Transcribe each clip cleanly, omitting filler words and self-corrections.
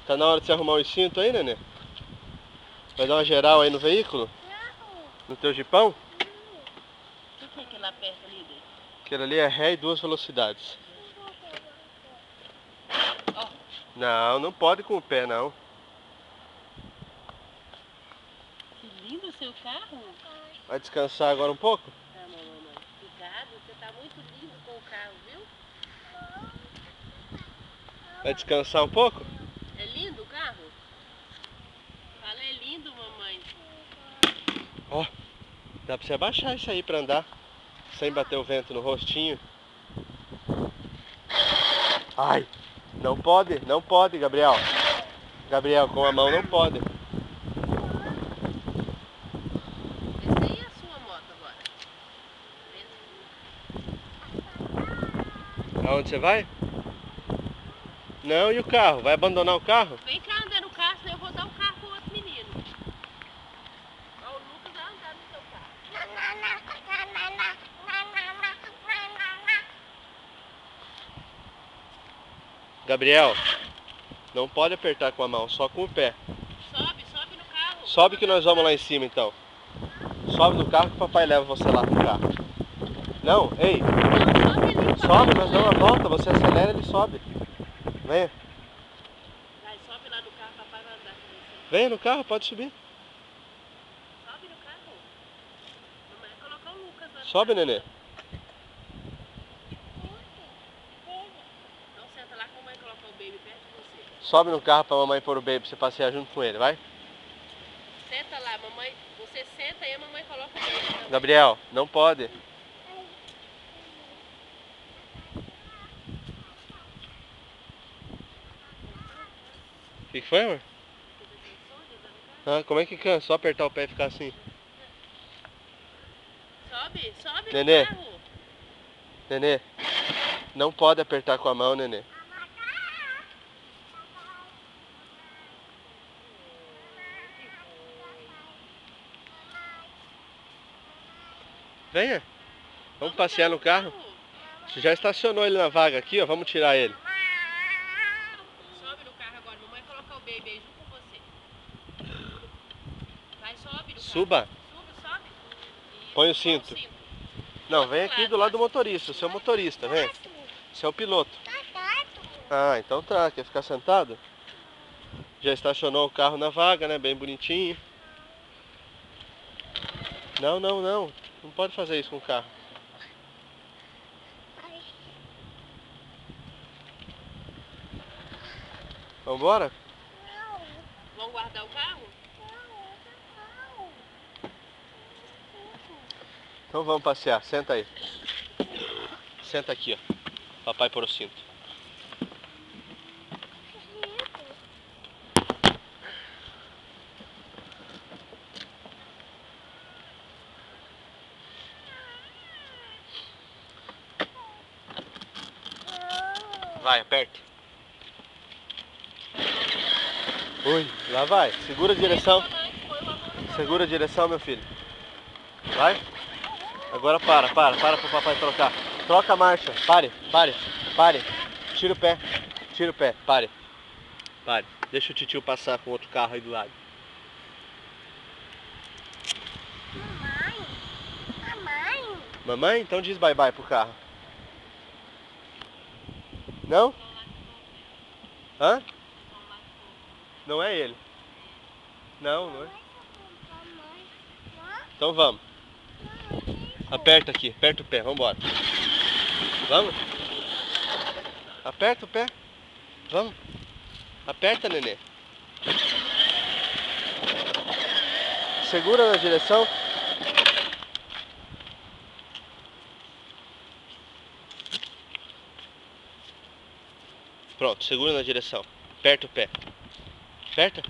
Tá na hora de você arrumar o cinto aí, nenê? Vai dar uma geral aí no veículo? No teu jipão? O que é aquele lá perto, líder? Aquele ali é ré e 2 velocidades. Ó. Não, não pode com o pé, não. Que lindo o seu carro. Vai descansar agora um pouco? Tá, mamãe. Obrigado, você tá muito lindo com o carro, viu? Vai descansar um pouco? É lindo o carro? Fala, é lindo, mamãe. Ó, dá pra você abaixar isso aí pra andar. Sem bater o vento no rostinho. Ai, não pode, Gabriel. Gabriel, com a mão não pode. Essa aí é a sua moto agora. Aonde você vai? Não, e o carro? Vai abandonar o carro? Vem cá andar no carro, senão eu vou dar o carro pro outro menino. Ó, o Lucas vai andar no seu carro. Gabriel, não pode apertar com a mão, só com o pé. Sobe no carro. Sobe que nós vamos lá em cima então. Sobe no carro que o papai leva você lá pro carro. Não, ei. Não, sobe ali. Sobe, nós damos uma volta, você acelera, ele sobe. Venha. Vai, sobe lá no carro, papai vai andar com você. Venha no carro, pode subir. Sobe no carro. Mamãe vai colocar o Lucas lá. Sobe, nenê. Então senta lá que a mamãe colocar o baby perto de você. Sobe no carro pra mamãe pôr o baby pra você passear junto com ele, vai? Senta lá, mamãe. Você senta e a mamãe coloca o baby também. Gabriel, não pode. O que foi, amor? Ah, como é que cansa? Só apertar o pé e ficar assim. Sobe Nenê. no carro. Nenê, não pode apertar com a mão, nenê. Venha. Vamos passear no carro. Você já estacionou ele na vaga aqui, ó. Vamos tirar ele. Sobe no carro agora. Mamãe vai colocar o baby aí junto com você. Vai, sobe no Suba. carro. Sobe. E Põe o cinto. Não, vem aqui do lado do motorista. Você é o motorista, vem. Você é o piloto. Ah, então tá. Quer ficar sentado? Já estacionou o carro na vaga, né? Bem bonitinho. Não. Não pode fazer isso com o carro. Vambora? Vamos guardar o carro? Então vamos passear. Senta aí. Senta aqui, ó. Papai pôr o cinto. Vai, aperta. Ui, lá vai. Segura a direção. Segura a direção, meu filho. Vai. Agora para pro papai trocar. Troca a marcha. Pare. Tira o pé. Pare. Deixa o titio passar com outro carro aí do lado. Mamãe? Então diz bye bye pro carro. Não? Hã? Não é ele. Não é. Então vamos. Aperta aqui, aperta o pé, vamos embora. Vamos? Aperta o pé. Vamos. Aperta, nenê. Segura na direção. Pronto, segura na direção. Aperta o pé. Aperta.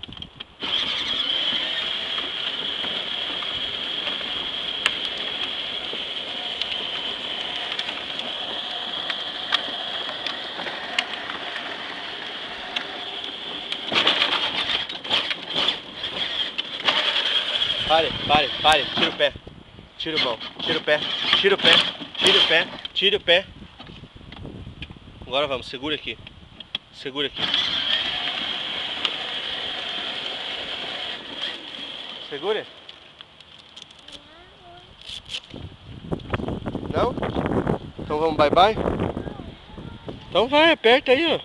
Pare. Tira o pé. Tira o mão. Tira o pé. Agora vamos, segura aqui. Segure. Não? Então vamos bye bye? Então vai, aperta aí, ó.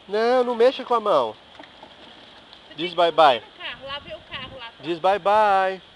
Não, não mexa com a mão. Diz bye bye. Lá vê o carro lá. Diz bye bye.